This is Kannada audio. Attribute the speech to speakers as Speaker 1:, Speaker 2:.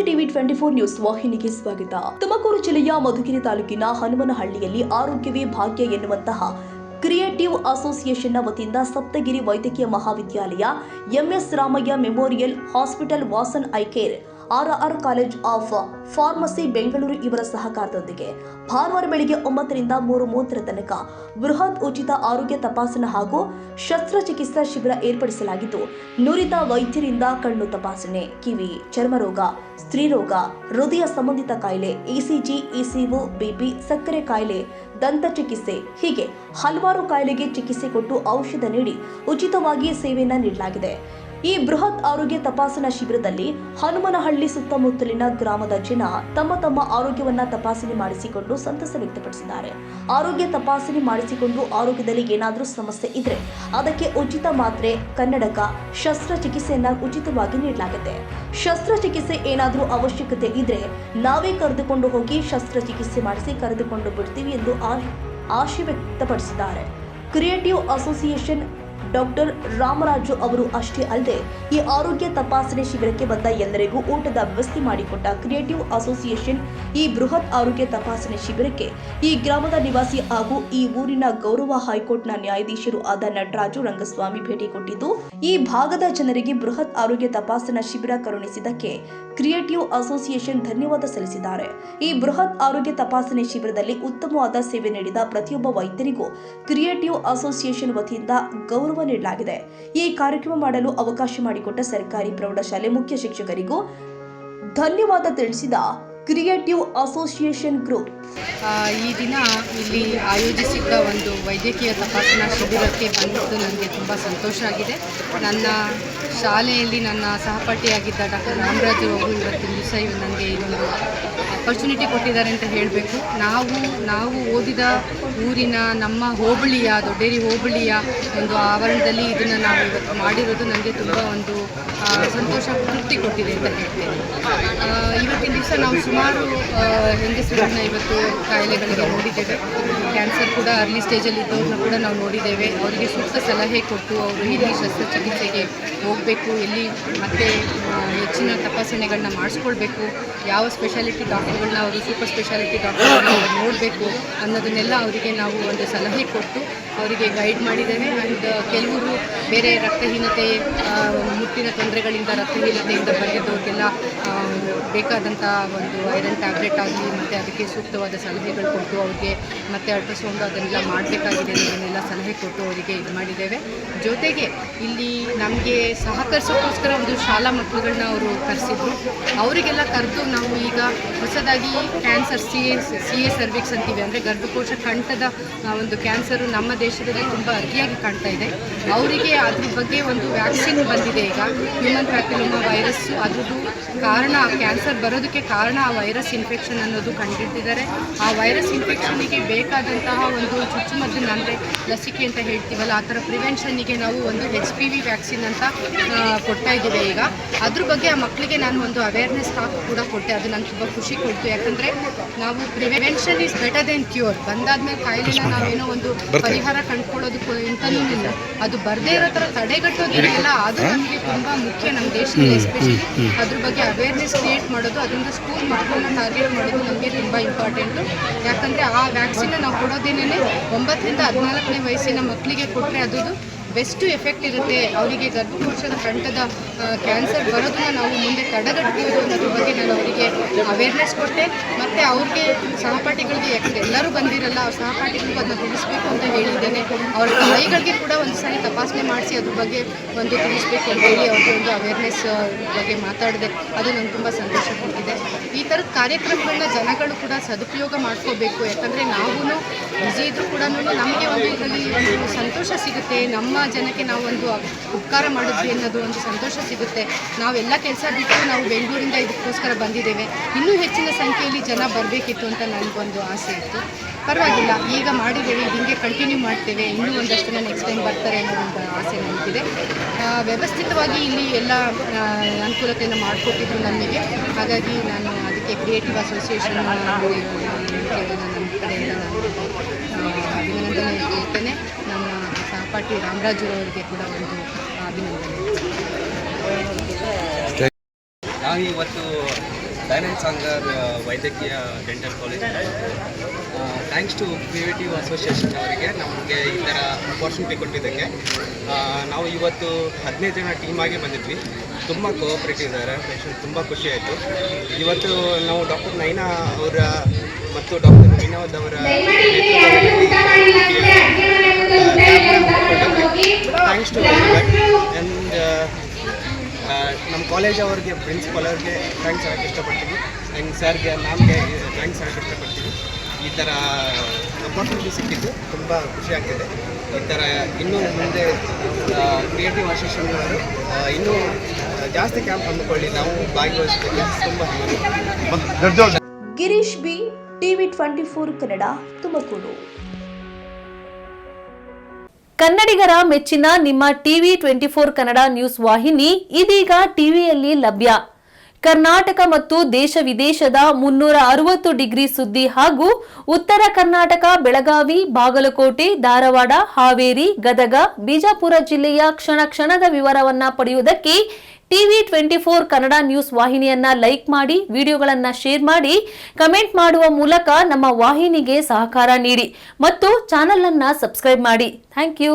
Speaker 1: ಟಿವಿ 24 ನ್ಯೂಸ್ ವಾಹಿನಿಗೆ ಸ್ವಾಗತ. ತುಮಕೂರು ಜಿಲ್ಲೆಯ ಮಧುಗಿರಿ ತಾಲೂಕಿನ ಹನುಮನಹಳ್ಳಿಯಲ್ಲಿ ಆರೋಗ್ಯವೇ ಭಾಗ್ಯ ಎನ್ನುವಂತಹ ಕ್ರಿಯೇಟಿವ್ ಅಸೋಸಿಯೇಷನ್ನ ವತಿಯಿಂದ ಸಪ್ತಗಿರಿ ವೈದ್ಯಕೀಯ ಮಹಾವಿದ್ಯಾಲಯ, MS Ramaiah memorial hospital, Vasan I care, RR college of pharmacy Bengaluru ಇವರ ಸಹಕಾರದೊಂದಿಗೆ ಭಾನುವಾರ ಬೆಳಗ್ಗೆ 9 ರಿಂದ 3:30 ತನಕ ಬೃಹತ್ ಉಚಿತ ಆರೋಗ್ಯ ತಪಾಸಣಾ ಹಾಗೂ ಶಸ್ತ್ರಚಿಕಿತ್ಸಾ ಶಿಬಿರ ಏರ್ಪಡಿಸಲಾಗಿದ್ದು, ನುರಿತ ವೈದ್ಯರಿಂದ ಕಣ್ಣು ತಪಾಸಣೆ, ಕಿವಿ, ಚರ್ಮರೋಗ, ಸ್ತ್ರೀರೋಗ, ಹೃದಯ ಸಂಬಂಧಿತ ಕಾಯಿಲೆ, ECG, ECO, BP, ಸಕ್ಕರೆ ಕಾಯಿಲೆ, ದಂತ ಚಿಕಿತ್ಸೆ ಹೀಗೆ ಹಲವಾರು ಕಾಯಿಲೆಗೆ ಚಿಕಿತ್ಸೆ ಕೊಟ್ಟು ಔಷಧ ನೀಡಿ ಉಚಿತವಾಗಿ ಸೇವೆಯನ್ನು ನೀಡಲಾಗಿದೆ. ಈ ಬೃಹತ್ ಆರೋಗ್ಯ ತಪಾಸಣಾ ಶಿಬಿರದಲ್ಲಿ ಹನುಮನಹಳ್ಳಿ ಸುತ್ತಮುತ್ತಲಿನ ಗ್ರಾಮದ ಜನ ತಮ್ಮ ಆರೋಗ್ಯವನ್ನ ತಪಾಸಣೆ ಮಾಡಿಸಿಕೊಂಡು ಸಂತಸ ವ್ಯಕ್ತಪಡಿಸಿದ್ದಾರೆ. ಆರೋಗ್ಯ ತಪಾಸಣೆ ಮಾಡಿಸಿಕೊಂಡು ಆರೋಗ್ಯದಲ್ಲಿ ಏನಾದರೂ ಸಮಸ್ಯೆ ಇದ್ರೆ ಅದಕ್ಕೆ ಉಚಿತ ಮಾತ್ರೆ, ಕನ್ನಡಕ, ಶಸ್ತ್ರಚಿಕಿತ್ಸೆಯನ್ನ ಉಚಿತವಾಗಿ ನೀಡಲಾಗುತ್ತೆ. ಶಸ್ತ್ರಚಿಕಿತ್ಸೆ ಏನಾದರೂ ಅವಶ್ಯಕತೆ ಇದ್ರೆ ನಾವೇ ಕರೆದುಕೊಂಡು ಹೋಗಿ ಶಸ್ತ್ರಚಿಕಿತ್ಸೆ ಮಾಡಿಸಿ ಕರೆದುಕೊಂಡು ಬಿಡ್ತೀವಿ ಎಂದು ಆಶೆ ವ್ಯಕ್ತಪಡಿಸಿದ್ದಾರೆ. ಕ್ರಿಯೇಟಿವ್ ಅಸೋಸಿಯೇಷನ್ ಡಾಕ್ಟರ್ ರಾಮರಾಜು ಅವರು ಅಷ್ಟೇ ಅಲ್ಲದೆ ಈ ಆರೋಗ್ಯ ತಪಾಸಣೆ ಶಿಬಿರಕ್ಕೆ ಬಂದ ಎಲ್ಲರಿಗೂ ಊಟದ ವ್ಯವಸ್ಥೆ ಮಾಡಿಕೊಟ್ಟ ಕ್ರಿಯೇಟಿವ್ ಅಸೋಸಿಯೇಷನ್ ಈ ಬೃಹತ್ ಆರೋಗ್ಯ ತಪಾಸಣೆ ಶಿಬಿರಕ್ಕೆ ಈ ಗ್ರಾಮದ ನಿವಾಸಿ ಹಾಗೂ ಈ ಊರಿನ ಗೌರವ ಹೈಕೋರ್ಟ್ನ ನ್ಯಾಯಾಧೀಶರು ಆದ ನಟರಾಜು ರಂಗಸ್ವಾಮಿ ಭೇಟಿ ಕೊಟ್ಟಿದ್ದು, ಈ ಭಾಗದ ಜನರಿಗೆ ಬೃಹತ್ ಆರೋಗ್ಯ ತಪಾಸಣಾ ಶಿಬಿರ ಕರುಣಿಸಿದ್ದಕ್ಕೆ ಕ್ರಿಯೇಟಿವ್ ಅಸೋಸಿಯೇಷನ್ ಧನ್ಯವಾದ ಸಲ್ಲಿಸಿದ್ದಾರೆ. ಈ ಬೃಹತ್ ಆರೋಗ್ಯ ತಪಾಸಣೆ ಶಿಬಿರದಲ್ಲಿ ಉತ್ತಮವಾದ ಸೇವೆ ನೀಡಿದ ಪ್ರತಿಯೊಬ್ಬ ವೈದ್ಯರಿಗೂ ಕ್ರಿಯೇಟಿವ್ ಅಸೋಸಿಯೇಷನ್ ವತಿಯಿಂದ ಗೌರವ ನೀಡಲಾಗಿದೆ. ಈ ಕಾರ್ಯಕ್ರಮ ಮಾಡಲು ಅವಕಾಶ ಮಾಡಿಕೊಟ್ಟ ಸರ್ಕಾರಿ ಪ್ರೌಢಶಾಲೆ ಮುಖ್ಯ ಶಿಕ್ಷಕರಿಗೂ ಧನ್ಯವಾದ ತಿಳಿಸಿದ ಕ್ರಿಯೇಟಿವ್ ಅಸೋಸಿಯೇಷನ್ ಗ್ರೂಪ್.
Speaker 2: ಈ ದಿನ ಇಲ್ಲಿ ಆಯೋಜಿಸಿದ್ದ ಒಂದು ವೈದ್ಯಕೀಯ ತಪಾಸಣಾ ಶಿಬಿರಕ್ಕೆ ಬಂದಿದ್ದು ನನಗೆ ತುಂಬ ಸಂತೋಷ ಆಗಿದೆ. ನನ್ನ ಶಾಲೆಯಲ್ಲಿ ನನ್ನ ಸಹಪಾಠಿಯಾಗಿದ್ದ ಡಾಕ್ಟರ್ ರಾಮರಾಜು ಅವರು ಇವತ್ತಿನ ದಿವಸ ನನಗೆ ಇದೊಂದು ಅಪರ್ಚುನಿಟಿ ಕೊಟ್ಟಿದ್ದಾರೆ ಅಂತ ಹೇಳಬೇಕು. ನಾವು ಓದಿದ ಊರಿನ ನಮ್ಮ ಹೋಬಳಿಯ ದೊಡ್ಡೇರಿ ಹೋಬಳಿಯ ಒಂದು ಆವರಣದಲ್ಲಿ ಇದನ್ನು ನಾವು ಇವತ್ತು ಮಾಡಿರೋದು ನನಗೆ ತುಂಬ ಒಂದು ಸಂತೋಷ, ತೃಪ್ತಿ ಕೊಟ್ಟಿದೆ ಅಂತ ಹೇಳ್ತೇನೆ. ಇವತ್ತಿನ ದಿವಸ ನಾವು ಸುಮಾರು ಹೆಂಗಸರನ್ನ ಇವತ್ತು ಕಾಯಿಲೆಗಳಿಗೆ ನೋಡಿದ್ದೇವೆ. ಕ್ಯಾನ್ಸರ್ ಕೂಡ ಅರ್ಲಿ ಸ್ಟೇಜಲ್ಲಿ ಇದ್ದವ್ರನ್ನ ಕೂಡ ನಾವು ನೋಡಿದ್ದೇವೆ. ಅವರಿಗೆ ಸೂಕ್ತ ಸಲಹೆ ಕೊಟ್ಟು ಅವರು ಎಲ್ಲಿ ಶಸ್ತ್ರಚಿಕಿತ್ಸೆಗೆ ಹೋಗಬೇಕು, ಎಲ್ಲಿ ಮತ್ತೆ ಹೆಚ್ಚಿನ ತಪಾಸಣೆಗಳನ್ನ ಮಾಡಿಸ್ಕೊಳ್ಬೇಕು, ಯಾವ ಸ್ಪೆಷಾಲಿಟಿ ಡಾಕ್ಟರ್ಗಳನ್ನ ಅವರು ಸೂಪರ್ ಸ್ಪೆಷಾಲಿಟಿ ಡಾಕ್ಟರ್ಗಳನ್ನ ನೋಡಬೇಕು ಅನ್ನೋದನ್ನೆಲ್ಲ ಅವರಿಗೆ ನಾವು ಒಂದು ಸಲಹೆ ಕೊಟ್ಟು ಅವರಿಗೆ ಗೈಡ್ ಮಾಡಿದ್ದೇವೆ. ಆ್ಯಂಡ್ ಕೆಲವರು ಬೇರೆ ರಕ್ತಹೀನತೆ, ಮುಟ್ಟಿನ ತೊಂದರೆಗಳಿಂದ ರಕ್ತಹೀನತೆಯಿಂದ ಬಂದಿದ್ದವ್ರಿಗೆಲ್ಲ ಬೇಕಾದಂಥ ಒಂದು ಐರನ್ ಟ್ಯಾಬ್ಲೆಟ್ ಆಗಲಿ ಮತ್ತು ಅದಕ್ಕೆ ಸೂಕ್ತವಾದ ಸಲಹೆಗಳು ಕೊಟ್ಟು ಅವ್ರಿಗೆ ಮತ್ತು ಅಲ್ಟ್ರಾಸೌಂಡು ಅದನ್ನೆಲ್ಲ ಮಾಡಬೇಕಾಗಿದೆ ಅನ್ನೋದನ್ನೆಲ್ಲ ಸಲಹೆ ಕೊಟ್ಟು ಅವರಿಗೆ ಇದು ಮಾಡಿದ್ದೇವೆ. ಜೊತೆಗೆ ಇಲ್ಲಿ ನಮಗೆ ಸಹಕರಿಸೋಕ್ಕೋಸ್ಕರ ಒಂದು ಶಾಲಾ ಮಕ್ಕಳುಗಳನ್ನ ಅವರು ಕರೆಸಿದ್ರು. ಅವರಿಗೆಲ್ಲ ಕರೆದು ನಾವು ಈಗ ಹೊಸದಾಗಿ ಕ್ಯಾನ್ಸರ್ ಸಿ ಎ ಸರ್ವಿಕ್ಸ್ ಅಂತೀವಿ, ಅಂದರೆ ಗರ್ಭಕೋಶ ಕಂಠದ ಒಂದು ಕ್ಯಾನ್ಸರು ನಮ್ಮ ದೇಶದಲ್ಲಿ ತುಂಬ ಅತಿಯಾಗಿ ಕಾಣ್ತಾ ಇದೆ. ಅವರಿಗೆ ಅದ್ರ ಬಗ್ಗೆ ಒಂದು ವ್ಯಾಕ್ಸಿನ್ ಬಂದಿದೆ ಈಗ, ಹ್ಯೂಮನ್ ಪ್ಯಾಪಿಲೋಮಾ ವೈರಸ್ಸು. ಅದ್ರದ್ದು ಕಾರಣ, ಕ್ಯಾನ್ಸರ್ ಬರೋದಕ್ಕೆ ಕಾರಣ ಆ ವೈರಸ್ ಇನ್ಫೆಕ್ಷನ್ ಅನ್ನೋದು ಕಂಡುಹಿಡಿದಿದ್ದಾರೆ. ಆ ವೈರಸ್ ಇನ್ಫೆಕ್ಷನ್ನಿಗೆ ಬೇಕಾದಂತಹ ಒಂದು ಚುಚ್ಚುಮದ್ದನ್ನು, ಅಂದರೆ ಲಸಿಕೆ ಅಂತ ಹೇಳ್ತೀವಲ್ಲ, ಆ ಥರ ಪ್ರಿವೆನ್ಷನ್ನಿಗೆ ನಾವು ಒಂದು HPV ವ್ಯಾಕ್ಸಿನ್ ಅಂತ ಕೊಡ್ತಾ ಇದ್ದೀವಿ ಈಗ. ಅದ್ರ ಬಗ್ಗೆ ಆ ಮಕ್ಕಳಿಗೆ ನಾನು ಒಂದು ಅವೇರ್ನೆಸ್ ಟಾಕ್ ಕೂಡ ಕೊಟ್ಟೆ. ಅದು ನನಗೆ ತುಂಬ ಖುಷಿ ಕೊಡ್ತು. ಯಾಕಂದರೆ ನಾವು prevention is better than cure. ಬಂದಾದ್ಮೇಲೆ ಕಾಯಿಲೆನ ನಾವೇನೋ ಒಂದು ಪರಿಹಾರ ಕಂಡುಕೊಳ್ಳೋದಕ್ಕೂ ಇಂತನೂ ಇಲ್ಲ, ಅದು ಬರದೇ ಇರೋ ಥರ ತಡೆಗಟ್ಟೋದಿಲ್ಲ. ಅದು ನಮಗೆ ತುಂಬ ಮುಖ್ಯ ನಮ್ಮ ದೇಶದಲ್ಲಿ. ಎಸ್ಪೆಷಲಿ ಅದ್ರ ಬಗ್ಗೆ ಅವೇರ್ನೆಸ್ ಕ್ರಿಯೇಟ್ ಮಾಡೋದು, ಅದರಿಂದ ಸ್ಕೂಲ್ ಮಕ್ಕಳನ್ನ ಟಾರ್ಗೆಟ್ ಮಾಡೋದು ನಮಗೆ ತುಂಬ ಇಂಪಾರ್ಟೆಂಟು. ಯಾಕಂದರೆ ಆ ವ್ಯಾಕ್ಸಿನ್ನ ನಾವು ಕೊಡೋದೇನೇ 9 ರಿಂದ 14ನೇ ವಯಸ್ಸಿನ ಮಕ್ಕಳಿಗೆ ಕೊಟ್ಟರೆ ಅದು ಬೆಸ್ಟ್ ಎಫೆಕ್ಟ್ ಇರುತ್ತೆ. ಅವರಿಗೆ ಗರ್ಭಕೋಶದ ಕಂಠದ ಕ್ಯಾನ್ಸರ್ ಬರೋದನ್ನ ನಾವು ಮುಂದೆ ತಡೆಗಟ್ಟಬಹುದು ಅನ್ನೋದ್ರ ಬಗ್ಗೆ ನಾನು ಅವರಿಗೆ ಅವೇರ್ನೆಸ್ ಕೊಟ್ಟೆ. ಮತ್ತು ಅವ್ರಿಗೆ ಸಹಪಾಠಿಗಳಿಗೆ, ಯಾಕಂದರೆ ಎಲ್ಲರೂ ಬಂದಿರಲ್ಲ, ಅವ್ರ ಸಹಪಾಠಿಗಳಿಗೂ ಅದನ್ನ ತಿಳಿಸ್ಬೇಕು ಅಂತ ಹೇಳಿದ್ದೇನೆ. ಅವ್ರ ತಾಯಿಗಳಿಗೆ ಕೂಡ ಒಂದು ಸಾರಿ ತಪಾಸಣೆ ಮಾಡಿಸಿ ಅದ್ರ ಬಗ್ಗೆ ಒಂದು ತಿಳಿಸ್ಬೇಕು ಅಂತ ಹೇಳಿ ಅವ್ರಿಗೆ ಒಂದು ಅವೇರ್ನೆಸ್ ಬಗ್ಗೆ ಮಾತಾಡಿದೆ. ಅದು ನನಗೆ ತುಂಬ ಸಂತೋಷ ಕೊಟ್ಟಿದೆ. ಈ ಥರದ ಕಾರ್ಯಕ್ರಮಗಳನ್ನ ಜನಗಳು ಕೂಡ ಸದುಪಯೋಗ ಮಾಡ್ಕೋಬೇಕು. ಯಾಕಂದರೆ ನಾವು ಬಿಸಿ ಇದ್ರೂ ಕೂಡ ನಮಗೆ ಒಂದು ಇದರಲ್ಲಿ ಒಂದು ಸಂತೋಷ ಸಿಗುತ್ತೆ. ನಮ್ಮ ಜನಕ್ಕೆ ನಾವು ಒಂದು ಉಪಕಾರ ಮಾಡಿದ್ವಿ ಅನ್ನೋದು ಒಂದು ಸಂತೋಷ ಸಿಗುತ್ತೆ. ನಾವೆಲ್ಲ ಕೆಲಸ ಬಿಟ್ಟು ನಾವು ಬೆಂಗಳೂರಿಂದ ಇದಕ್ಕೋಸ್ಕರ ಬಂದಿದ್ದೇವೆ. ಇನ್ನೂ ಹೆಚ್ಚಿನ ಸಂಖ್ಯೆಯಲ್ಲಿ ಜನ ಬರಬೇಕಿತ್ತು ಅಂತ ನನಗೊಂದು ಆಸೆ ಇತ್ತು. ಪರವಾಗಿಲ್ಲ, ಈಗ ಮಾಡಿದ್ದೇವೆ, ಹಿಂಗೆ ಕಂಟಿನ್ಯೂ ಮಾಡ್ತೇವೆ. ಇನ್ನೂ ಒಂದಷ್ಟು ಜನ ನೆಕ್ಸ್ಟ್ ಟೈಮ್ ಬರ್ತಾರೆ ಅನ್ನೋ ಒಂದು ಆಸೆ ನನಗಿದೆ. ವ್ಯವಸ್ಥಿತವಾಗಿ ಇಲ್ಲಿ ಎಲ್ಲ ಅನುಕೂಲತೆಯನ್ನು ಮಾಡಿಕೊಟ್ಟಿದ್ರು ನಮಗೆ. ಹಾಗಾಗಿ ನಾನು ಅದಕ್ಕೆ ಕ್ರಿಯೇಟಿವ್ ಅಸೋಸಿಯೇಷನ್ ನಮ್ಮ ಕಡೆಯಿಂದ ನಾನು ಅಭಿನಂದನೆ ಹೇಳ್ತೇನೆ. ನಮ್ಮ ಸಹಪಾಠಿ ರಾಮರಾಜು ಅವರಿಗೆ ಕೂಡ ಒಂದು ಅಭಿನಂದನೆ.
Speaker 3: ನಾವು ಇವತ್ತು ದಯಾನಂದ್ ಸಾಂಗರ್ ವೈದ್ಯಕೀಯ dental college. Thanks to creative association ಅವರಿಗೆ ನಮಗೆ ಈ ಥರ ಅಪಾರ್ಚುನಿಟಿ ಕೊಟ್ಟಿದ್ದಕ್ಕೆ. ನಾವು ಇವತ್ತು 15 ಜನ ಟೀಮಾಗಿ ಬಂದಿದ್ವಿ. ತುಂಬ ಕೋಆಪ್ರೇಟಿವ್ ಇದ್ದಾರೆ, ಪೇಷಂಟ್ ತುಂಬ ಖುಷಿ ಆಯಿತು. ಇವತ್ತು ನಾವು ಡಾಕ್ಟರ್ ನೈನಾ ಅವರ ಮತ್ತು ಡಾಕ್ಟರ್ ವಿನೋದ್ ಅವರ ಥ್ಯಾಂಕ್ಸ್ ಟು ಆ್ಯಂಡ್ ನಮ್ಮ ಕಾಲೇಜ್ ಅವ್ರಿಗೆ, ಪ್ರಿನ್ಸಿಪಲ್ ಅವ್ರಿಗೆ ಥ್ಯಾಂಕ್ಸ್ ಹೇಳೋಕ್ಕೆ ಇಷ್ಟಪಡ್ತೀವಿ. ಆ್ಯಂಡ್ ಸರ್ಗೆ, ನಮಗೆ ಥ್ಯಾಂಕ್ಸ್ ಹೇಳೋಕ್ಕೆ ಇಷ್ಟಪಡ್ತೀವಿ. ಈ ಥರ ಅಪಾರ್ಚುನಿಟಿ ಸಿಕ್ಕಿದ್ದು ತುಂಬ ಖುಷಿ ಆಗ್ತಿದೆ. ಈ ಥರ ಇನ್ನೂ ಮುಂದೆ ಕ್ರಿಯೇಟಿವ್ ಅಸೋಸಿಯೇಷನ್ ಅವರು ಇನ್ನೂ ಜಾಸ್ತಿ ಕ್ಯಾಂಪ್ ಹಮ್ಮಿಕೊಳ್ಳಿ, ನಾವು ಭಾಗವಹಿಸಬೇಕು. ತುಂಬ
Speaker 1: ಗಿರೀಶ್ ಬಿ, ಟಿವಿ 24 ಕನ್ನಡ, ತುಮಕೂರು.
Speaker 4: ಕನ್ನಡಿಗರ ಮೆಚ್ಚಿನ ನಿಮ್ಮ ಟಿವಿ 24 ಕನ್ನಡ ನ್ಯೂಸ್ ವಾಹಿನಿ ಇದೀಗ ಟಿವಿಯಲ್ಲಿ ಲಭ್ಯ. ಕರ್ನಾಟಕ ಮತ್ತು ದೇಶ ವಿದೇಶದ 360 ಡಿಗ್ರಿ ಸುದ್ದಿ ಹಾಗೂ ಉತ್ತರ ಕರ್ನಾಟಕ, ಬೆಳಗಾವಿ, ಬಾಗಲಕೋಟೆ, ಧಾರವಾಡ, ಹಾವೇರಿ, ಗದಗ, ಬಿಜಾಪುರ ಜಿಲ್ಲೆಯ ಕ್ಷಣ ಕ್ಷಣದ ವಿವರವನ್ನ ಪಡೆಯುವುದಕ್ಕೆ ಟಿವಿ 24 ಕನ್ನಡ ನ್ಯೂಸ್ ವಾಹಿನಿಯನ್ನ ಲೈಕ್ ಮಾಡಿ, ವಿಡಿಯೋಗಳನ್ನ ಶೇರ್ ಮಾಡಿ, ಕಮೆಂಟ್ ಮಾಡುವ ಮೂಲಕ ನಮ್ಮ ವಾಹಿನಿಗೆ ಸಹಕಾರ ನೀಡಿ ಮತ್ತು ಚಾನೆಲ್ ಅನ್ನ ಸಬ್ಸ್ಕ್ರೈಬ್ ಮಾಡಿ. Thank you.